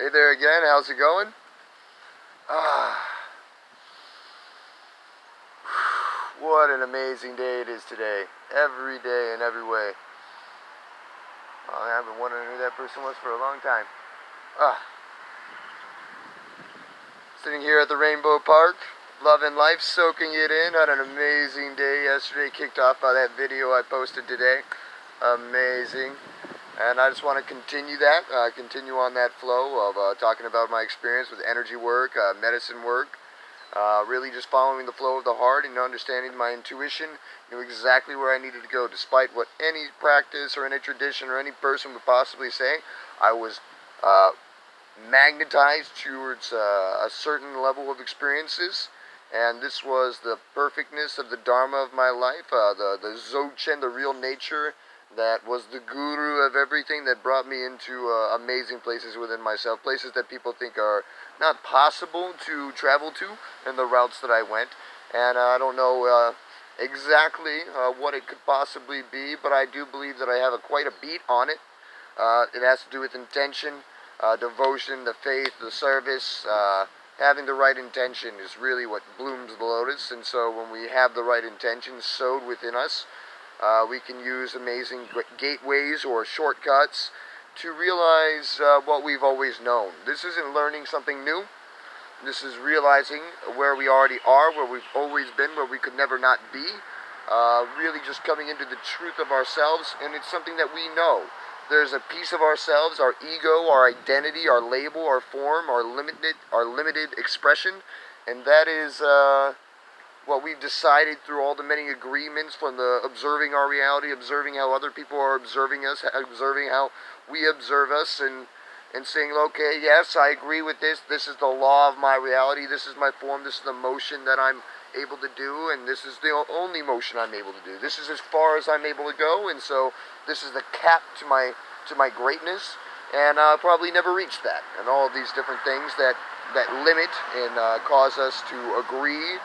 Hey there again, how's it going? Ah, what an amazing day it is today. Every day in every way. I've been wondering who that person was for a long time. Ah, sitting here at the Rainbow Park, loving life, soaking it in. Had an amazing day yesterday, kicked off by that video I posted today. Amazing. And I just want to continue that, continue on that flow of talking about my experience with energy work, medicine work, really just following the flow of the heart and understanding my intuition, knew exactly where I needed to go, despite what any practice or any tradition or any person would possibly say. I was magnetized towards a certain level of experiences, and this was the perfectness of the Dharma of my life, the Dzogchen, the real nature, that was the guru of everything that brought me into amazing places within myself, places that people think are not possible to travel to in the routes that I went. And I don't know exactly what it could possibly be, but I do believe that I have quite a beat on it. It has to do with intention, devotion, the faith, the service. Having the right intention is really what blooms the lotus. And so when we have the right intention sowed within us, we can use amazing gateways or shortcuts to realize what we've always known. This isn't learning something new. This is realizing where we already are, where we've always been, where we could never not be. Really just coming into the truth of ourselves, and it's something that we know. There's a piece of ourselves, our ego, our identity, our label, our form, our limited expression, and that is what we've decided through all the many agreements from the observing our reality, observing how other people are observing us, observing how we observe us, and saying, okay, yes, I agree with this. This is the law of my reality. This is my form. This is the motion that I'm able to do, and this is the only motion I'm able to do. This is as far as I'm able to go, and so this is the cap to my greatness, and I'll probably never reach that. And all of these different things that limit and cause us to agree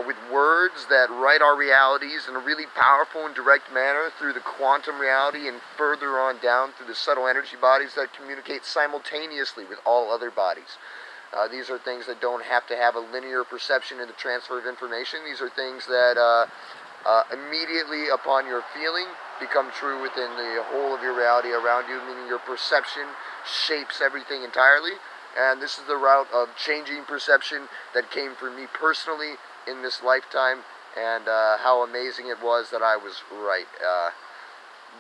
with words that write our realities in a really powerful and direct manner through the quantum reality and further on down through the subtle energy bodies that communicate simultaneously with all other bodies. These are things that don't have to have a linear perception in the transfer of information. These are things that immediately upon your feeling become true within the whole of your reality around you, meaning your perception shapes everything entirely. And this is the route of changing perception that came for me personally in this lifetime, and how amazing it was that I was right.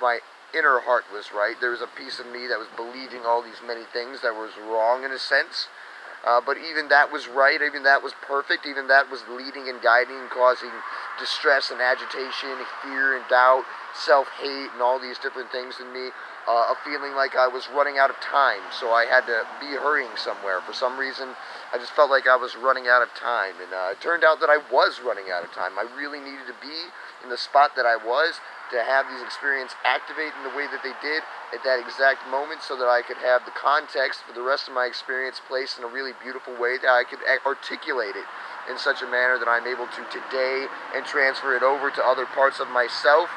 My inner heart was right. There was a piece of me that was believing all these many things that was wrong in a sense. But even that was right, even that was perfect, even that was leading and guiding and causing distress and agitation, fear and doubt, self-hate and all these different things in me. A feeling like I was running out of time, so I had to be hurrying somewhere. For some reason, I just felt like I was running out of time, and it turned out that I was running out of time. I really needed to be in the spot that I was to have these experiences activate in the way that they did at that exact moment, so that I could have the context for the rest of my experience placed in a really beautiful way that I could articulate it in such a manner that I'm able to today and transfer it over to other parts of myself,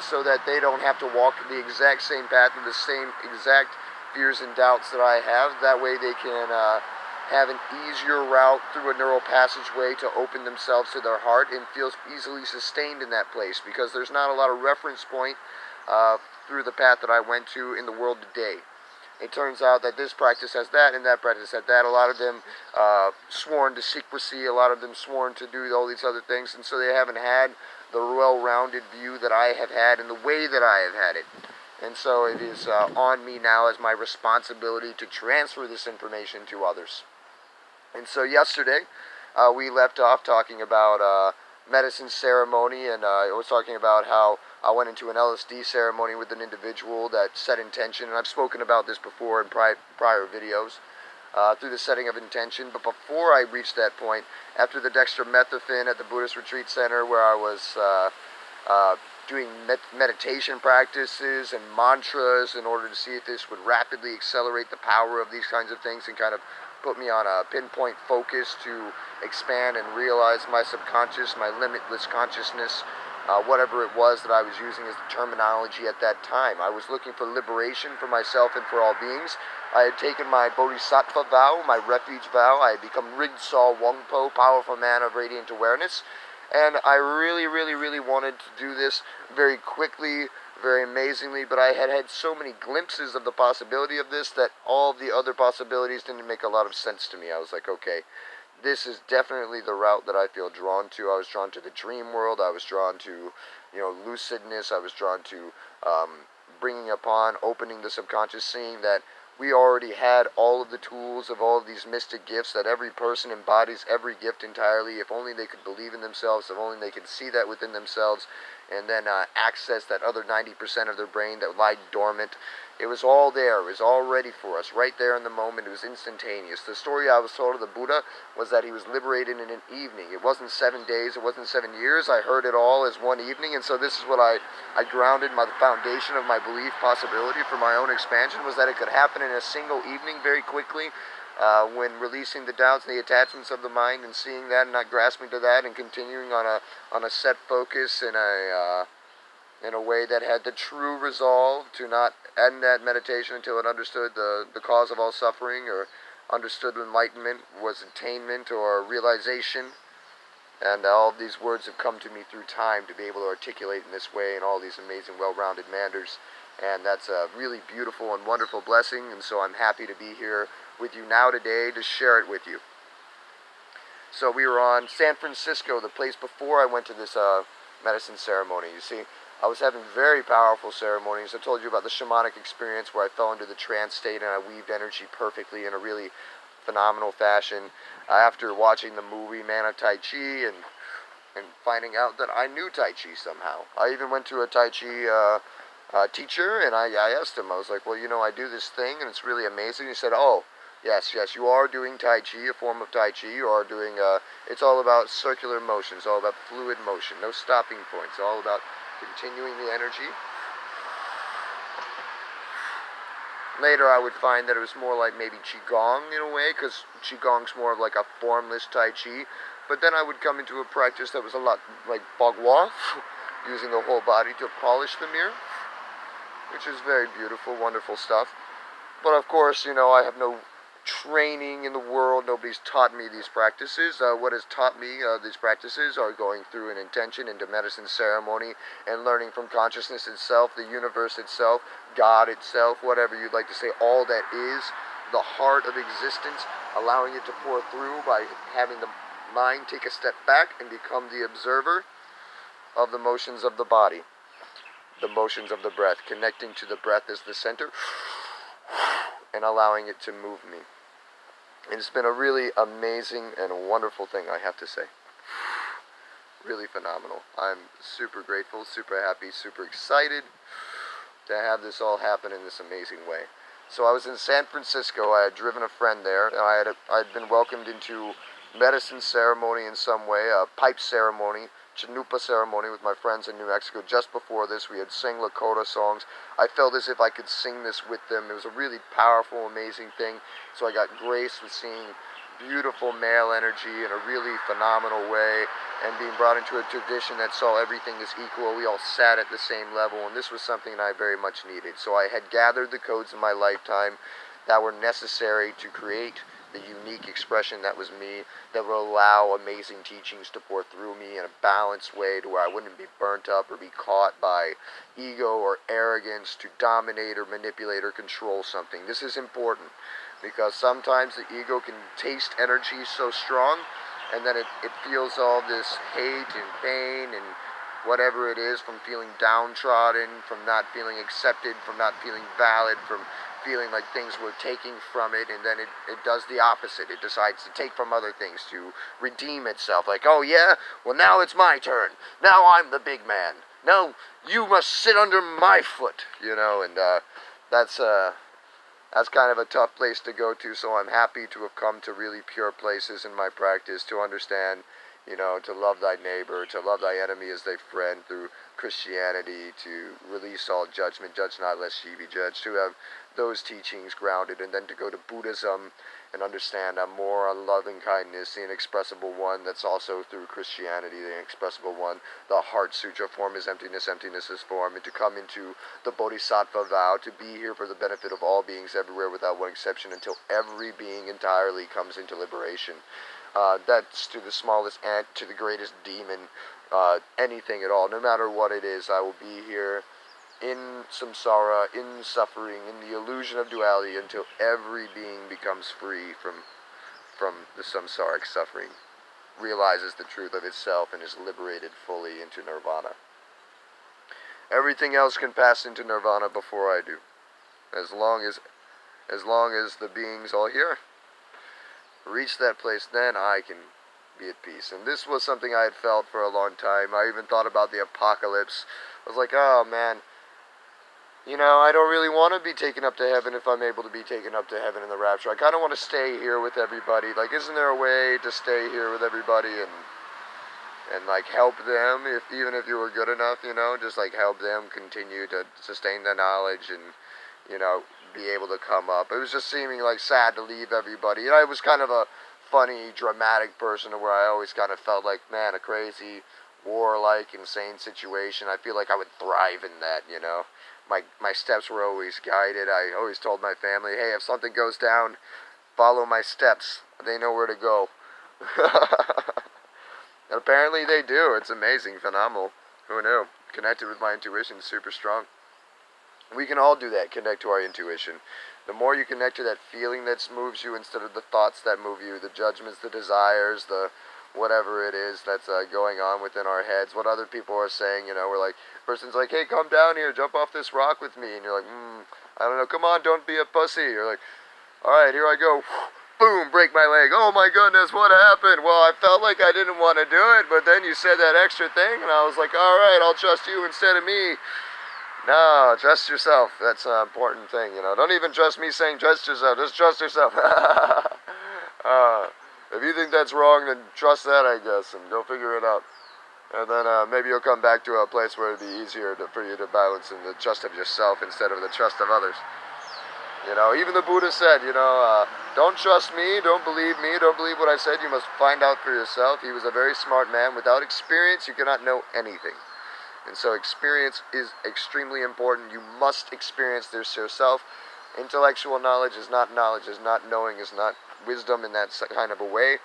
so that they don't have to walk the exact same path and the same exact fears and doubts that I have. That way they can have an easier route through a neural passageway to open themselves to their heart and feel easily sustained in that place, because there's not a lot of reference point through the path that I went to in the world today. It turns out that this practice has that, and that practice has that. A lot of them sworn to secrecy, a lot of them sworn to do all these other things, and so they haven't had the well-rounded view that I have had in the way that I have had it. And so it is on me now as my responsibility to transfer this information to others. And so yesterday, we left off talking about medicine ceremony, and I was talking about how I went into an LSD ceremony with an individual that set intention, and I've spoken about this before in prior videos, through the setting of intention. But before I reached that point, after the dextromethorphan at the Buddhist Retreat Center, where I was doing meditation practices and mantras in order to see if this would rapidly accelerate the power of these kinds of things and kind of put me on a pinpoint focus to expand and realize my subconscious, my limitless consciousness, whatever it was that I was using as the terminology at that time. I was looking for liberation for myself and for all beings. I had taken my Bodhisattva vow, my refuge vow. I had become Rigsaw Wongpo, powerful man of radiant awareness. And I really, really, really wanted to do this very quickly, very amazingly, but I had had so many glimpses of the possibility of this that all the other possibilities didn't make a lot of sense to me. I was like, okay, this is definitely the route that I feel drawn to. I was drawn to the dream world. I was drawn to, lucidness. I was drawn to bringing upon, opening the subconscious, seeing that we already had all of the tools of all of these mystic gifts, that every person embodies every gift entirely. If only they could believe in themselves, if only they could see that within themselves, and then access that other 90% of their brain that lied dormant. It was all there. It was all ready for us, right there in the moment. It was instantaneous. The story I was told of the Buddha was that he was liberated in an evening. It wasn't 7 days. It wasn't 7 years. I heard it all as one evening, and so this is what I grounded the foundation of my belief possibility for my own expansion, was that it could happen in a single evening very quickly, when releasing the doubts and the attachments of the mind and seeing that and not grasping to that and continuing on a set focus in a way that had the true resolve to not end that meditation until it understood the cause of all suffering, or understood enlightenment was attainment or realization. And all of these words have come to me through time to be able to articulate in this way in all these amazing, well-rounded manners. And that's a really beautiful and wonderful blessing, and so I'm happy to be here with you now today to share it with you. So we were on San Francisco, the place before I went to this medicine ceremony. You see, I was having very powerful ceremonies. I told you about the shamanic experience where I fell into the trance state and I weaved energy perfectly in a really phenomenal fashion. After watching the movie Man of Tai Chi and finding out that I knew Tai Chi somehow. I even went to a Tai Chi teacher, and I asked him, I was like, well, I do this thing and it's really amazing. He said, oh, yes, you are doing Tai Chi, a form of Tai Chi. You are doing, it's all about circular motion. It's all about fluid motion, no stopping points. All about continuing the energy. Later I would find that it was more like maybe Qigong in a way, because Qigong's more of like a formless Tai Chi. But then I would come into a practice that was a lot like Bagua, using the whole body to polish the mirror, which is very beautiful, wonderful stuff. But of course, I have no training in the world. Nobody's taught me these practices. What has taught me these practices are going through an intention into medicine ceremony and learning from consciousness itself, the universe itself, God itself, whatever you'd like to say, all that is, the heart of existence, allowing it to pour through by having the mind take a step back and become the observer of the motions of the body, the motions of the breath, connecting to the breath as the center, and allowing it to move me. And it's been a really amazing and wonderful thing, I have to say. Really phenomenal. I'm super grateful, super happy, super excited to have this all happen in this amazing way. So I was in San Francisco. I had driven a friend there, and I'd been welcomed into medicine ceremony in some way, a pipe ceremony, Chanupa ceremony with my friends in New Mexico. Just before this, we had sang Lakota songs. I felt as if I could sing this with them. It was a really powerful, amazing thing. So I got graced with seeing beautiful male energy in a really phenomenal way, and being brought into a tradition that saw everything as equal. We all sat at the same level, and this was something that I very much needed. So I had gathered the codes in my lifetime that were necessary to create the unique expression that was me, that would allow amazing teachings to pour through me in a balanced way to where I wouldn't be burnt up or be caught by ego or arrogance to dominate or manipulate or control something. This is important because sometimes the ego can taste energy so strong, and then it feels all this hate and pain and whatever it is, from feeling downtrodden, from not feeling accepted, from not feeling valid, from feeling like things were taking from it, and then it does the opposite. It decides to take from other things to redeem itself. Like, oh yeah, well now it's my turn. Now I'm the big man. No, you must sit under my foot, and that's kind of a tough place to go to, so I'm happy to have come to really pure places in my practice to understand to love thy neighbor, to love thy enemy as thy friend through Christianity, to release all judgment, judge not lest ye be judged, to have those teachings grounded, and then to go to Buddhism and understand more on loving kindness, the inexpressible one that's also through Christianity, the inexpressible one. The Heart Sutra, form is emptiness, emptiness is form, and to come into the Bodhisattva vow, to be here for the benefit of all beings everywhere without one exception until every being entirely comes into liberation. That's to the smallest ant, to the greatest demon, anything at all, no matter what it is. I will be here in samsara, in suffering, in the illusion of duality until every being becomes free from the samsaric suffering, realizes the truth of itself, and is liberated fully into nirvana. Everything else can pass into nirvana before I do, as long as the beings all here reach that place, then I can be at peace. And this was something I had felt for a long time. I even thought about the apocalypse. I was like, oh man, I don't really want to be taken up to heaven if I'm able to be taken up to heaven in the rapture. I kind of want to stay here with everybody. Like, isn't there a way to stay here with everybody and like help them, even if you were good enough, just like help them continue to sustain the knowledge and, be able to come up. It was just seeming like sad to leave everybody. And I was kind of a funny, dramatic person where I always kind of felt like, man, a crazy, warlike, insane situation. I feel like I would thrive in that, My steps were always guided. I always told my family, hey, if something goes down, follow my steps. They know where to go. And apparently they do. It's amazing, phenomenal. Who knew? Connected with my intuition, super strong. We can all do that, connect to our intuition. The more you connect to that feeling that moves you instead of the thoughts that move you, the judgments, the desires, the whatever it is that's going on within our heads, what other people are saying, we're like, person's like, hey, come down here, jump off this rock with me, and you're like, I don't know, come on, don't be a pussy. You're like, all right, here I go. Boom, break my leg. Oh my goodness, what happened? Well, I felt like I didn't want to do it, but then you said that extra thing, and I was like, all right, I'll trust you instead of me. No, trust yourself. That's an important thing, Don't even trust me saying trust yourself. Just trust yourself. If you think that's wrong, then trust that, I guess, and go figure it out. And then maybe you'll come back to a place where it'll be easier for you to balance in the trust of yourself instead of the trust of others. Even the Buddha said, don't trust me, don't believe what I said. You must find out for yourself. He was a very smart man. Without experience, you cannot know anything. And so experience is extremely important. You must experience this yourself. Intellectual knowledge is not knowing, is not wisdom in that kind of a way.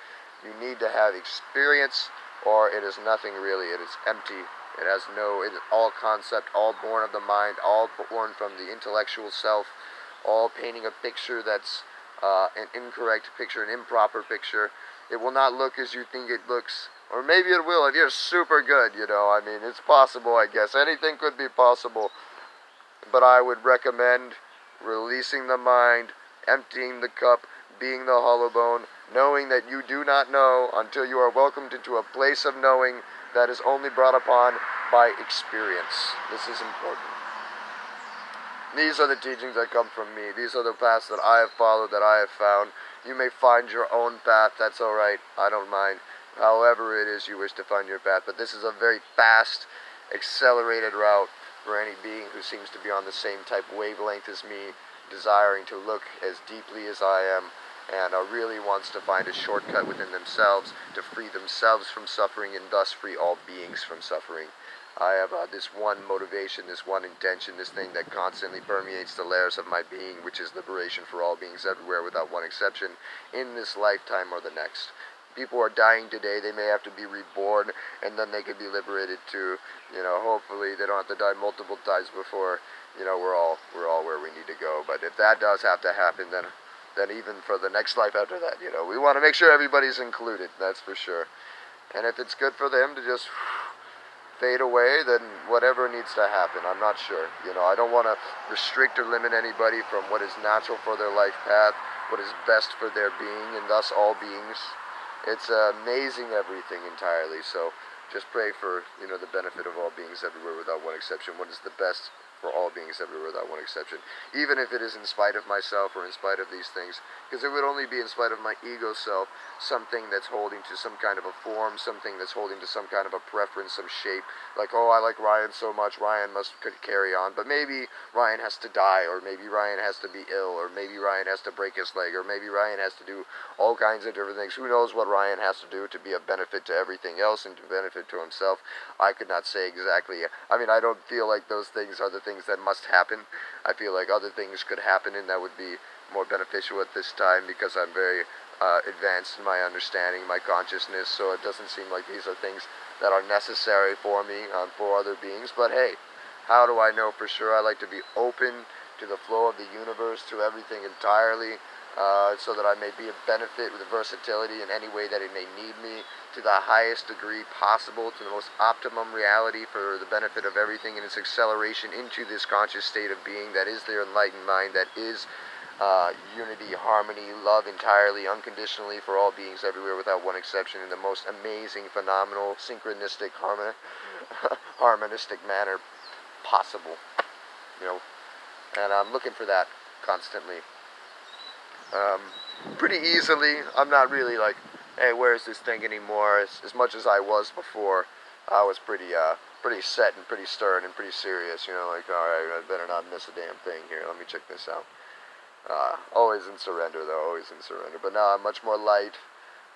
You need to have experience, or it is nothing really. It is empty. It is all concept, all born of the mind, all born from the intellectual self, all painting a picture that's an incorrect picture, an improper picture. It will not look as you think it looks. Or maybe it will if you're super good, it's possible, I guess. Anything could be possible. But I would recommend releasing the mind, emptying the cup, being the hollow bone, knowing that you do not know until you are welcomed into a place of knowing that is only brought upon by experience. This is important. These are the teachings that come from me. These are the paths that I have followed, that I have found. You may find your own path. That's all right. I don't mind. However it is you wish to find your path. But this is a very fast, accelerated route for any being who seems to be on the same type wavelength as me, desiring to look as deeply as I am, and really wants to find a shortcut within themselves to free themselves from suffering and thus free all beings from suffering. I have this one motivation, this one intention, this thing that constantly permeates the layers of my being, which is liberation for all beings everywhere without one exception, in this lifetime or the next. People are dying today. They may have to be reborn, and then they could be liberated too. Hopefully they don't have to die multiple times before, we're all where we need to go. But if that does have to happen, then even for the next life after that, we want to make sure everybody's included. That's for sure. And if it's good for them to just fade away, then whatever needs to happen. I'm not sure. I don't want to restrict or limit anybody from what is natural for their life path, what is best for their being, and thus all beings. It's amazing everything entirely. So just pray for, the benefit of all beings everywhere without one exception. What is the best for all beings everywhere without one exception, even if it is in spite of myself or in spite of these things, because it would only be in spite of my ego self, something that's holding to some kind of a form, something that's holding to some kind of a preference, some shape, like, oh, I like Ryan so much, Ryan could carry on, but maybe Ryan has to die, or maybe Ryan has to be ill, or maybe Ryan has to break his leg, or maybe Ryan has to do all kinds of different things. Who knows what Ryan has to do to be of benefit to everything else and to benefit to himself? I could not say exactly. I mean, I don't feel like those things are the things that must happen. I feel like other things could happen and that would be more beneficial at this time, because I'm very advanced in my understanding, my consciousness, so it doesn't seem like these are things that are necessary for me, for other beings. But hey, how do I know for sure? I like to be open to the flow of the universe, to everything entirely, so that I may be of benefit with the versatility in any way that it may need me, to the highest degree possible, to the most optimum reality for the benefit of everything in its acceleration into this conscious state of being that is their enlightened mind, that is unity, harmony, love entirely, unconditionally for all beings everywhere without one exception, in the most amazing, phenomenal, synchronistic, harmonistic manner possible. You know, and I'm looking for that constantly. Pretty easily. I'm not really like, hey, where's this thing anymore? As much as I was before, I was pretty set and pretty stern and pretty serious. Like, all right, I better not miss a damn thing here. Let me check this out. Always in surrender, though. Always in surrender. But now I'm much more light.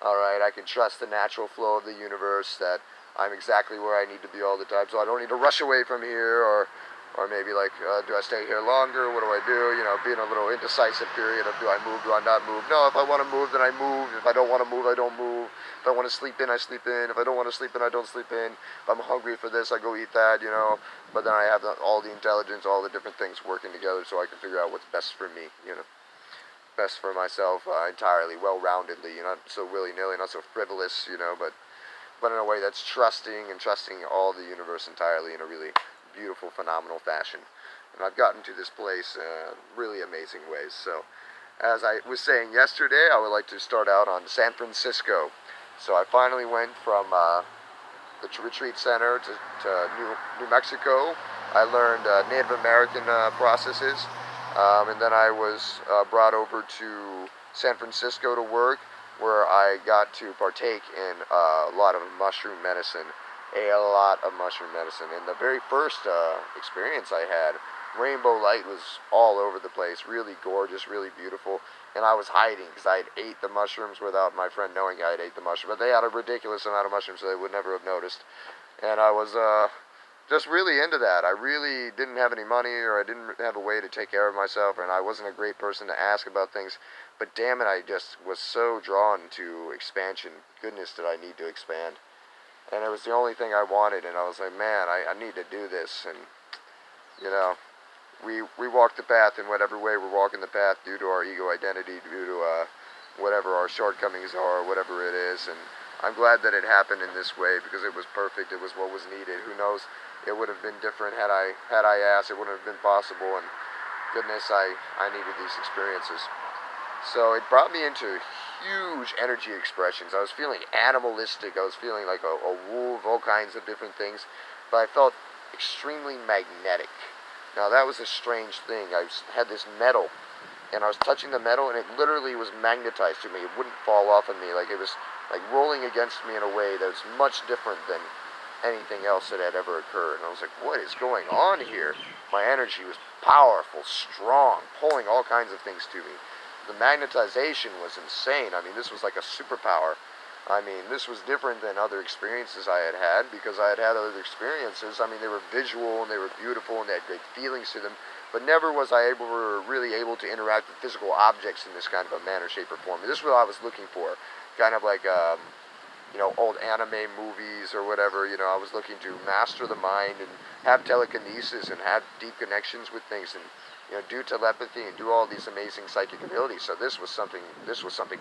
All right, I can trust the natural flow of the universe, that I'm exactly where I need to be all the time, so I don't need to rush away from here, or maybe like, do I stay here longer? What do I do? Being a little indecisive period of, do I move, do I not move? No, if I want to move, then I move. If I don't want to move, I don't move. If I want to sleep in, I sleep in. If I don't want to sleep in, I don't sleep in. If I'm hungry for this, I go eat that, But then I have all the intelligence, all the different things working together, so I can figure out what's best for me, best for myself, entirely, well-roundedly, not so willy-nilly, not so frivolous, but in a way that's trusting all the universe entirely in a really beautiful, phenomenal fashion. And I've gotten to this place really amazing ways. So, as I was saying yesterday, I would like to start out on San Francisco. So I finally went from the retreat center to New Mexico. I learned Native American processes, and then I was brought over to San Francisco to work, where I got to partake in a lot of mushroom medicine. A lot of mushroom medicine. And the very first experience I had, rainbow light was all over the place, really gorgeous, really beautiful. And I was hiding because I had ate the mushrooms without my friend knowing I had ate the mushrooms. But they had a ridiculous amount of mushrooms, so they would never have noticed. And I was just really into that. I really didn't have any money, or I didn't have a way to take care of myself, and I wasn't a great person to ask about things. But damn it, I just was so drawn to expansion. Goodness, did I need to expand. And it was the only thing I wanted, and I was like, man, I need to do this. And, we walk the path in whatever way we're walking the path, due to our ego identity, due to whatever our shortcomings are, whatever it is. And I'm glad that it happened in this way, because it was perfect. It was what was needed. Who knows, it would have been different had I asked. It wouldn't have been possible, and goodness, I needed these experiences. So it brought me into huge energy expressions. I was feeling animalistic. I was feeling like a wolf, all kinds of different things. But I felt extremely magnetic. Now that was a strange thing. I had this metal, and I was touching the metal, and it literally was magnetized to me. It wouldn't fall off of me. Like, it was like rolling against me in a way that was much different than anything else that had ever occurred. And I was like, what is going on here? My energy was powerful, strong, pulling all kinds of things to me. The magnetization was insane. I mean, this was like a superpower. I mean, this was different than other experiences I had had, because I had had other experiences. I mean, they were visual, and they were beautiful, and they had great feelings to them, but never was I really able to interact with physical objects in this kind of a manner, shape, or form. This is what I was looking for. Kind of like, old anime movies or whatever. I was looking to master the mind and have telekinesis and have deep connections with things, and do telepathy and do all these amazing psychic abilities. So this was something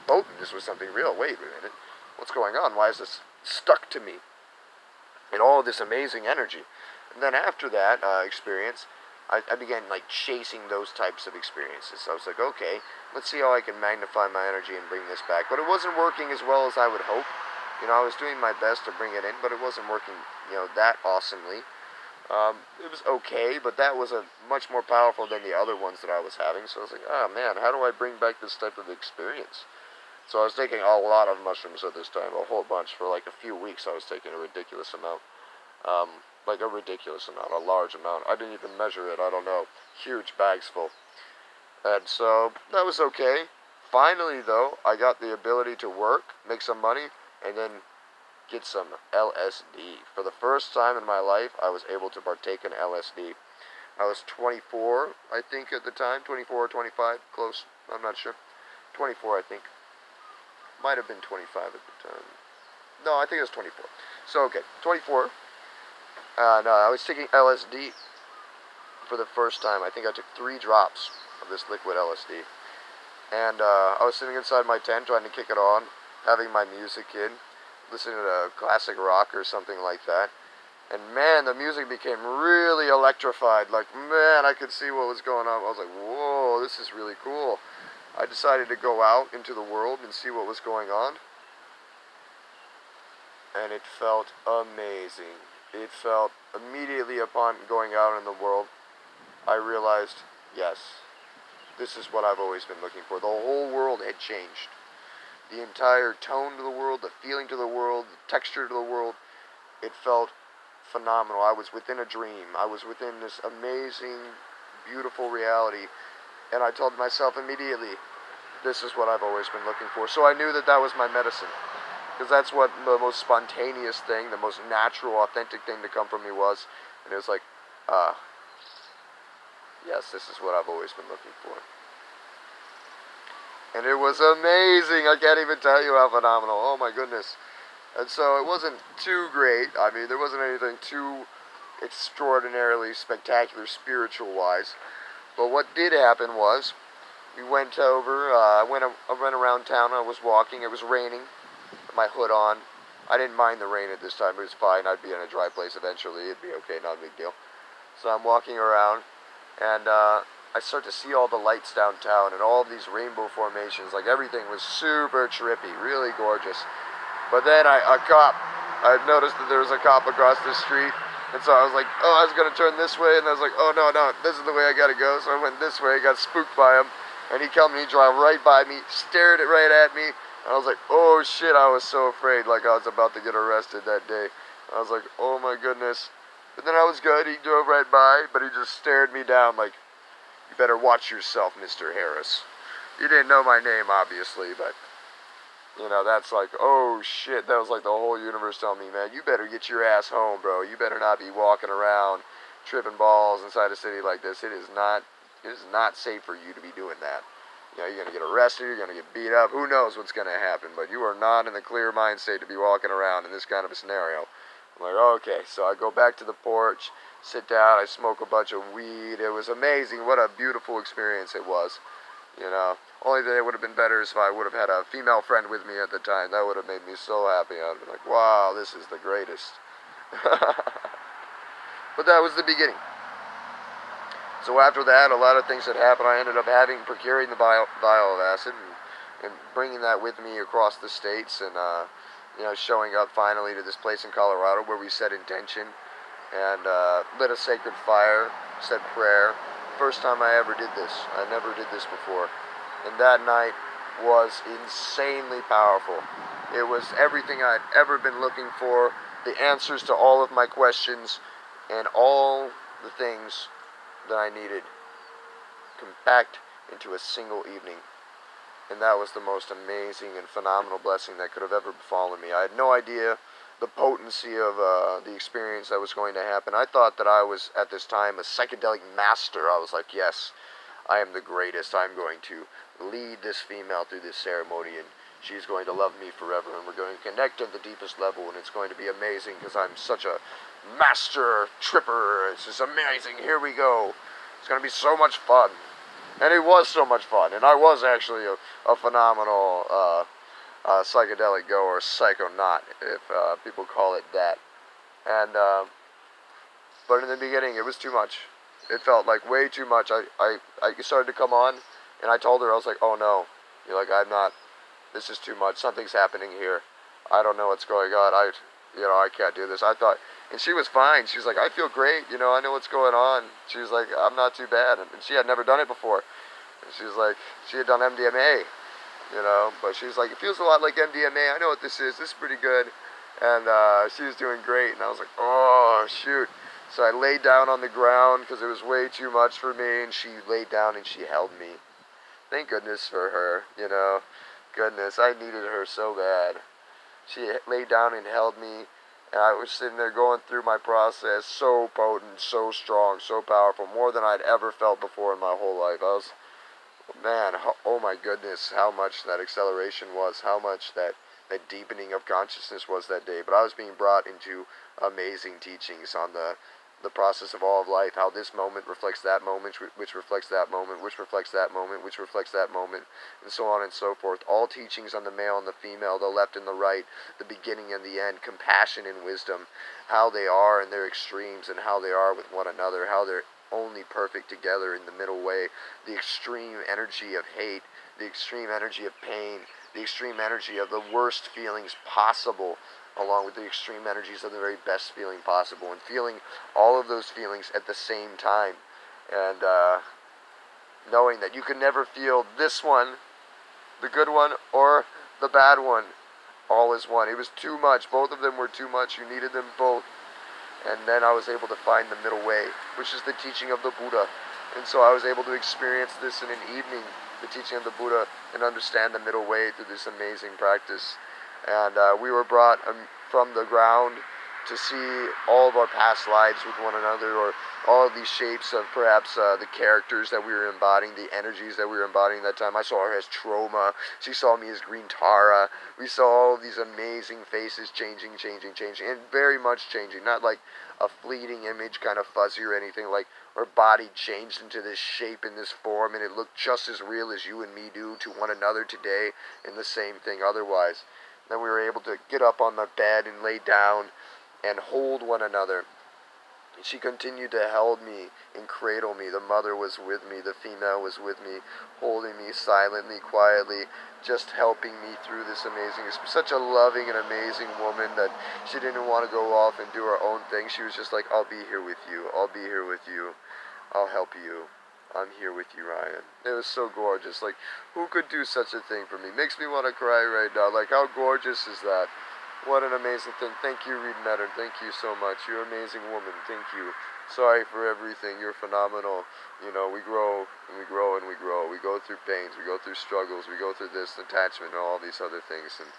potent. This was something real. Wait a minute, what's going on? Why is this stuck to me? And all of this amazing energy. And then after that experience, I began like chasing those types of experiences. So I was like, okay, let's see how I can magnify my energy and bring this back. But it wasn't working as well as I would hope. I was doing my best to bring it in, but it wasn't working, that awesomely. It was okay, but that was a much more powerful than the other ones that I was having. So I was like, oh man, how do I bring back this type of experience? So I was taking a lot of mushrooms at this time, a whole bunch for like a few weeks. I was taking a ridiculous amount, like a ridiculous amount, a large amount. I didn't even measure it. I don't know, huge bags full. And so that was okay. Finally, though, I got the ability to work, make some money, and then get some LSD. For the first time in my life, I was able to partake in LSD. I was 24, I think, at the time. 24 or 25, close. I'm not sure. 24, I think. Might have been 25 at the time. No, I think it was 24. So, okay, 24. And I was taking LSD for the first time. I think I took 3 drops of this liquid LSD. And I was sitting inside my tent trying to kick it on, having my music in, listening to classic rock or something like that. And man, the music became really electrified. Like, man, I could see what was going on. I was like, whoa, this is really cool. I decided to go out into the world and see what was going on. And it felt amazing. It felt immediately upon going out in the world, I realized, yes, this is what I've always been looking for. The whole world had changed. The entire tone to the world, the feeling to the world, the texture to the world, it felt phenomenal. I was within a dream. I was within this amazing, beautiful reality. And I told myself immediately, this is what I've always been looking for. So I knew that that was my medicine. Because that's what the most spontaneous thing, the most natural, authentic thing to come from me was. And it was like, yes, this is what I've always been looking for. And it was amazing. I can't even tell you how phenomenal. Oh my goodness. And so it wasn't too great. I mean, there wasn't anything too extraordinarily spectacular spiritual-wise. But what did happen was, we went over, I went around town, I was walking, it was raining, my hood on. I didn't mind the rain at this time, it was fine, I'd be in a dry place eventually, it'd be okay, not a big deal. So I'm walking around, and I start to see all the lights downtown, and all of these rainbow formations, like everything was super trippy, really gorgeous. But then I noticed that there was a cop across the street, and so I was like, oh, I was going to turn this way, and I was like, oh, no, this is the way I got to go. So I went this way, got spooked by him, and he come and he drove right by me, stared it right at me, and I was like, oh, shit, I was so afraid, like I was about to get arrested that day. I was like, oh, my goodness. But then I was good, he drove right by, but he just stared me down like, you better watch yourself, Mr. Harris. He didn't know my name, obviously, but... that's like, oh shit, that was like the whole universe telling me, man, you better get your ass home, bro. You better not be walking around tripping balls inside a city like this. It is not safe for you to be doing that. You're going to get arrested, you're going to get beat up, who knows what's going to happen, but you are not in the clear mind state to be walking around in this kind of a scenario. I'm like, okay, so I go back to the porch, sit down, I smoke a bunch of weed. It was amazing, what a beautiful experience it was. Only thing that would have been better is if I would have had a female friend with me at the time. That would have made me so happy. I would have been like, wow, this is the greatest. But that was the beginning. So after that, a lot of things had happened. I ended up procuring the vial of acid and bringing that with me across the states and, showing up finally to this place in Colorado where we set intention and lit a sacred fire, said prayer. First time I ever did this. I never did this before. And that night was insanely powerful. It was everything I'd ever been looking for, the answers to all of my questions, and all the things that I needed compact into a single evening. And that was the most amazing and phenomenal blessing that could have ever befallen me. I had no idea the potency of the experience that was going to happen. I thought that I was, at this time, a psychedelic master. I was like, yes, I am the greatest. I'm going to lead this female through this ceremony, and she's going to love me forever, and we're going to connect at the deepest level, and it's going to be amazing because I'm such a master tripper. It's just amazing. Here we go. It's going to be so much fun. And it was so much fun, and I was actually a phenomenal psychedelic goer, psychonaut, if people call it that. And but in the beginning, it was too much. It felt like way too much. I started to come on, and I told her, I was like, oh no, I'm not, this is too much. Something's happening here. I don't know what's going on. I can't do this. I thought, and she was fine. She was like, I feel great. I know what's going on. She was like, I'm not too bad. And she had never done it before. And she was like, she had done MDMA, but she was like, it feels a lot like MDMA. I know what this is. This is pretty good. And she was doing great. And I was like, oh, shoot. So I laid down on the ground because it was way too much for me. And she laid down and she held me. Thank goodness for her, Goodness, I needed her so bad. She laid down and held me, and I was sitting there going through my process, so potent, so strong, so powerful, more than I'd ever felt before in my whole life. Man, oh my goodness, how much that acceleration was, how much that deepening of consciousness was that day. But I was being brought into amazing teachings on the process of all of life, how this moment reflects that moment, which reflects that moment, which reflects that moment, which reflects that moment, and so on and so forth. All teachings on the male and the female, the left and the right, the beginning and the end, compassion and wisdom, how they are in their extremes and how they are with one another, how they're only perfect together in the middle way, the extreme energy of hate, the extreme energy of pain, the extreme energy of the worst feelings possible, along with the extreme energies of the very best feeling possible, and feeling all of those feelings at the same time, and knowing that you can never feel this one, the good one, or the bad one, all as one. It was too much. Both of them were too much. You needed them both. And then I was able to find the middle way, which is the teaching of the Buddha. And so I was able to experience this in an evening, the teaching of the Buddha, and understand the middle way through this amazing practice. And we were brought from the ground to see all of our past lives with one another, or all of these shapes of perhaps the characters that we were embodying, the energies that we were embodying that time. I saw her as Troma. She saw me as Green Tara. We saw all of these amazing faces changing, and very much changing. Not like a fleeting image, kind of fuzzy or anything. Like her body changed into this shape, in this form, and it looked just as real as you and me do to one another today, and the same thing otherwise. Then we were able to get up on the bed and lay down and hold one another. She continued to hold me and cradle me. The mother was with me. The female was with me, holding me silently, quietly, just helping me through this amazing, such a loving and amazing woman that she didn't want to go off and do her own thing. She was just like, I'll be here with you. I'll be here with you. I'll help you. I'm here with you, Ryan. It was so gorgeous. Like, who could do such a thing for me? Makes me want to cry right now. Like, how gorgeous is that? What an amazing thing. Thank you, Reed Metter. Thank you so much. You're an amazing woman. Thank you. Sorry for everything. You're phenomenal. We grow and we grow and we grow. We go through pains. We go through struggles. We go through this attachment and all these other things. And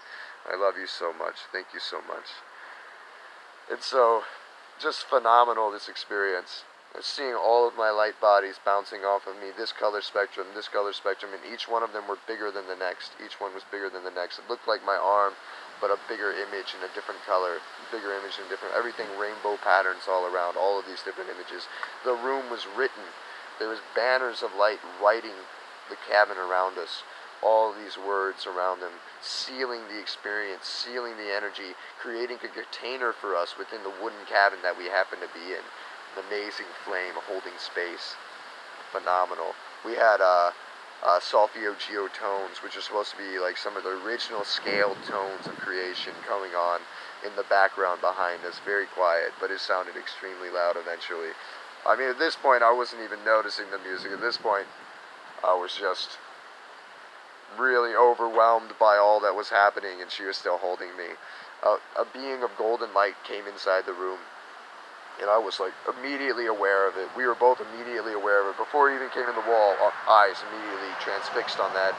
I love you so much. Thank you so much. It's so just phenomenal, this experience. Seeing all of my light bodies bouncing off of me, this color spectrum, and each one of them were bigger than the next. Each one was bigger than the next. It looked like my arm, but a bigger image in a different color, bigger image in different, everything rainbow patterns all around, all of these different images. The room was written. There was banners of light writing the cabin around us. All of these words around them, sealing the experience, sealing the energy, creating a container for us within the wooden cabin that we happen to be in. An amazing flame holding space. Phenomenal. We had solfeggio tones, which are supposed to be like some of the original scaled tones of creation coming on in the background behind us. Very quiet, but it sounded extremely loud eventually. I mean, at this point, I wasn't even noticing the music. At this point, I was just really overwhelmed by all that was happening, and she was still holding me. A being of golden light came inside the room, and I was like immediately aware of it. We were both immediately aware of it. Before it even came in the wall, our eyes immediately transfixed on that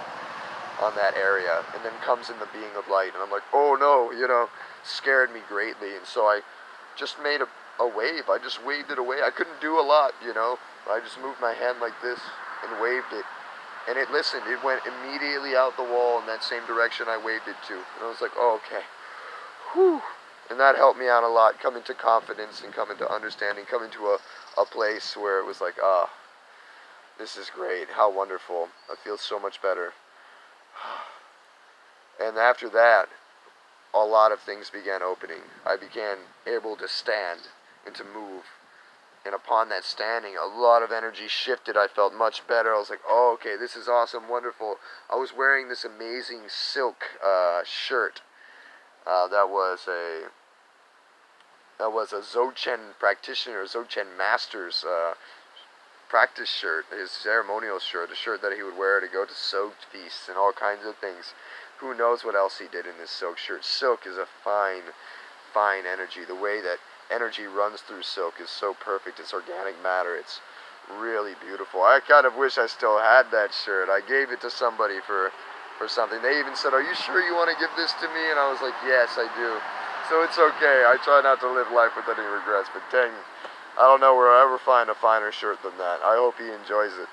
area, and then comes in the being of light, and I'm like, oh no, scared me greatly, and so I just made a wave. I just waved it away. I couldn't do a lot, I just moved my hand like this and waved it, and it listened. It went immediately out the wall in that same direction I waved it to, and I was like, oh, okay, whew. And that helped me out a lot, come into confidence and come into understanding, come into a place where it was like, this is great, how wonderful, I feel so much better. And after that, a lot of things began opening. I began able to stand and to move. And upon that standing, a lot of energy shifted. I felt much better. I was like, oh, okay, this is awesome, wonderful. I was wearing this amazing silk shirt. That was a Dzogchen practitioner, Dzogchen master's practice shirt, his ceremonial shirt, a shirt that he would wear to go to silk feasts and all kinds of things. Who knows what else he did in this silk shirt? Silk is a fine, fine energy. The way that energy runs through silk is so perfect. It's organic matter. It's really beautiful. I kind of wish I still had that shirt. I gave it to somebody for something. They even said, "Are you sure you want to give this to me?" And I was like, "Yes, I do." So it's okay. I try not to live life with any regrets, but dang, I don't know where I'll ever find a finer shirt than that. I hope he enjoys it.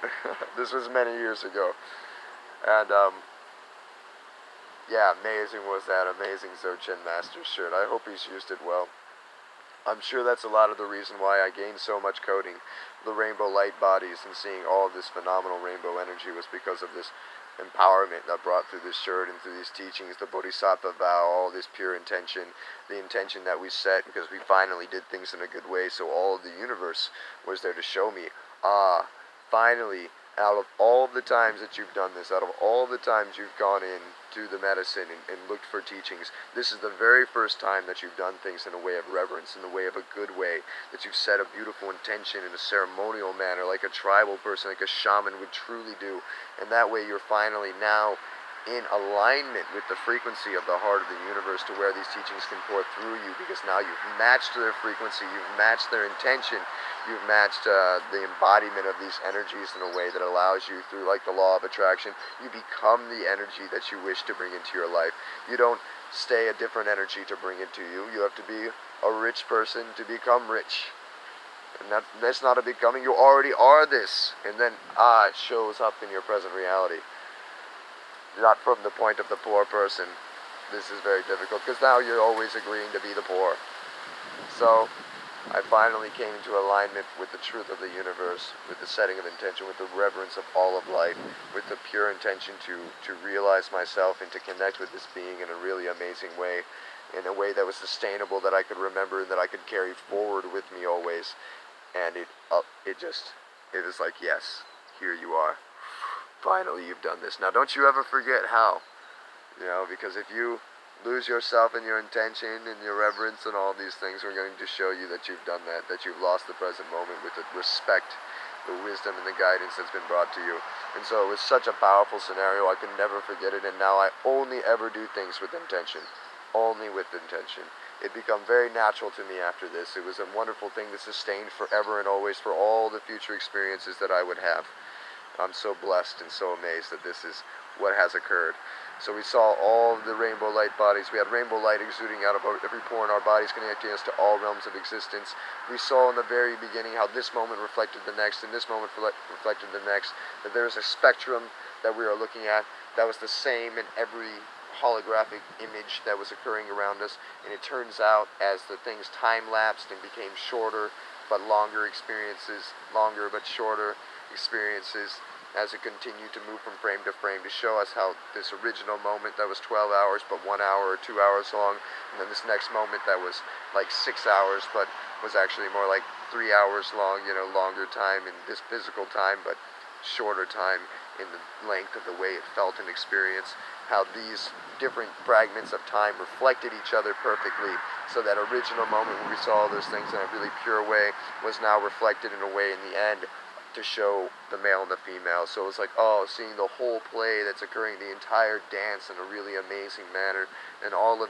This was many years ago. And, yeah, amazing was that amazing Dzogchen Master shirt. I hope he's used it well. I'm sure that's a lot of the reason why I gained so much coding. The rainbow light bodies and seeing all of this phenomenal rainbow energy was because of this empowerment that brought through this shirt and through these teachings, the Bodhisattva vow, all this pure intention, the intention that we set because we finally did things in a good way, so all of the universe was there to show me, finally, out of all the times that you've done this, out of all the times you've gone in to the medicine and looked for teachings, this is the very first time that you've done things in a way of reverence, in the way of a good way, that you've set a beautiful intention in a ceremonial manner, like a tribal person, like a shaman would truly do. And that way you're finally now in alignment with the frequency of the heart of the universe to where these teachings can pour through you, because now you've matched their frequency, you've matched their intention, you've matched the embodiment of these energies in a way that allows you, through like the law of attraction, you become the energy that you wish to bring into your life. You don't stay a different energy to bring into you. You have to be a rich person to become rich. And that's not a becoming. You already are this. And then it shows up in your present reality. Not from the point of the poor person. This is very difficult because now you're always agreeing to be the poor. So I finally came into alignment with the truth of the universe, with the setting of intention, with the reverence of all of life, with the pure intention to realize myself and to connect with this being in a really amazing way, in a way that was sustainable, that I could remember, that I could carry forward with me always. And it was like, yes, here you are. Finally, you've done this. Now, don't you ever forget how. Because if you lose yourself in your intention and your reverence and all these things, we're going to show you that you've done that you've lost the present moment with the respect, the wisdom, and the guidance that's been brought to you. And so it was such a powerful scenario. I could never forget it. And now I only ever do things with intention. Only with intention. It became very natural to me after this. It was a wonderful thing that sustained forever and always for all the future experiences that I would have. I'm so blessed and so amazed that this is what has occurred. So we saw all of the rainbow light bodies. We had rainbow light exuding out of every pore in our bodies, connecting us to all realms of existence. We saw in the very beginning how this moment reflected the next, and this moment reflected the next, that there is a spectrum that we are looking at that was the same in every holographic image that was occurring around us. And it turns out, as the things time-lapsed and became shorter but longer experiences, longer but shorter experiences, as it continued to move from frame to frame, to show us how this original moment that was 12 hours but 1 hour or 2 hours long, and then this next moment that was like 6 hours but was actually more like 3 hours long, longer time in this physical time but shorter time in the length of the way it felt and experienced, how these different fragments of time reflected each other perfectly, so that original moment when we saw all those things in a really pure way was now reflected in a way in the end to show the male and the female. So it was like, seeing the whole play that's occurring, the entire dance in a really amazing manner, and all of